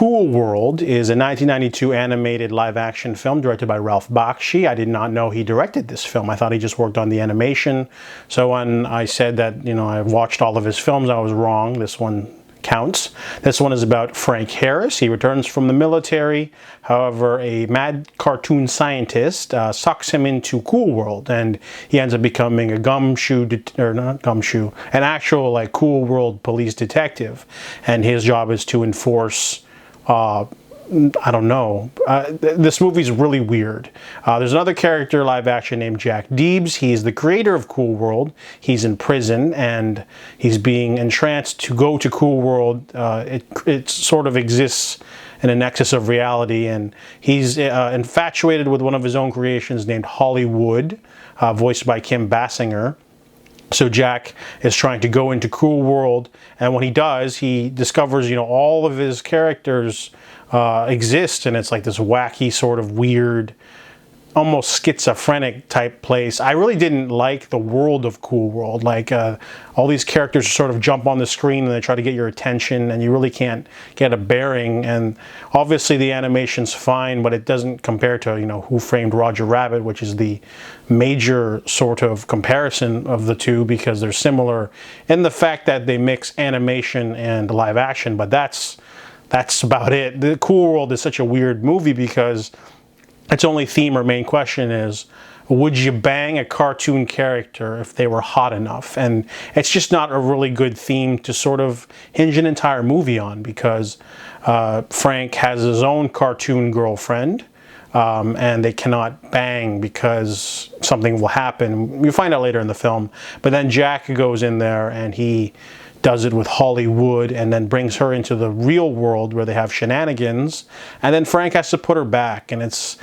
Cool World is a 1992 animated live-action film directed by Ralph Bakshi. I did not know he directed this film. I thought he just worked on the animation. So when I said that, you know, I watched all of his films, I was wrong. This one counts. This one is about Frank Harris. He returns from the military. However, a mad cartoon scientist sucks him into Cool World, and he ends up becoming a an actual like Cool World police detective. And his job is to enforce I don't know. This movie's really weird. There's another character live action named Jack Deebs. He's the creator of Cool World. He's in prison and he's being entranced to go to Cool World. It sort of exists in a nexus of reality, and he's infatuated with one of his own creations named Hollywood, voiced by Kim Basinger. So Jack is trying to go into Cool World, and when he does, he discovers, you know, all of his characters exist, and it's like this wacky sort of weird, almost schizophrenic type place. I really didn't like the world of Cool World. Like all these characters sort of jump on the screen and they try to get your attention, and you really can't get a bearing. And obviously the animation's fine, but it doesn't compare to, you know, Who Framed Roger Rabbit, which is the major sort of comparison of the two, because they're similar in the fact that they mix animation and live action, but that's about it. The Cool World is such a weird movie because its only theme or main question is, would you bang a cartoon character if they were hot enough? And it's just not a really good theme to sort of hinge an entire movie on, because Frank has his own cartoon girlfriend, and they cannot bang because something will happen. You find out later in the film. But then Jack goes in there and he does it with Hollywood, and then brings her into the real world where they have shenanigans, and then Frank has to put her back, and it's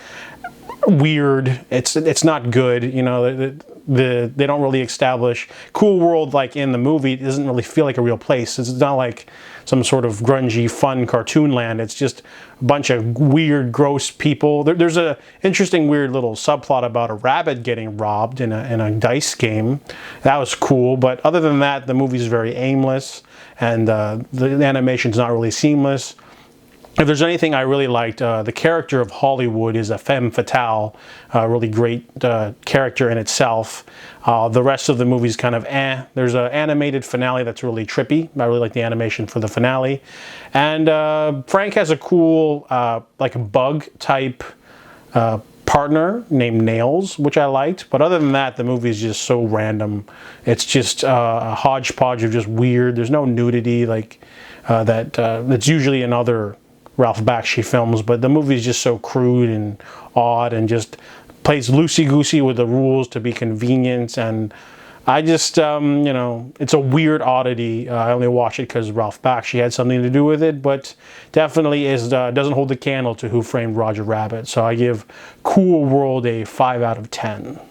weird. It's not good. You know, they don't really establish Cool World like in the movie. It doesn't really feel like a real place. It's not like some sort of grungy, fun cartoon land. It's just a bunch of weird, gross people. There's a interesting, weird little subplot about a rabbit getting robbed in a dice game. That was cool, but other than that, the movie's very aimless, and the animation's not really seamless. If there's anything I really liked, the character of Hollywood is a femme fatale, really great character in itself. The rest of the movie's kind of eh. There's an animated finale that's really trippy. I really like the animation for the finale. And Frank has a cool, like a bug type partner named Nails, which I liked. But other than that, the movie is just so random. It's just a hodgepodge of just weird. There's no nudity like that's usually in other Ralph Bakshi films, but the movie is just so crude and odd and just plays loosey-goosey with the rules to be convenient. And I just, you know, it's a weird oddity. I only watch it because Ralph Bakshi had something to do with it, but definitely doesn't hold the candle to Who Framed Roger Rabbit. So I give Cool World a 5 out of 10.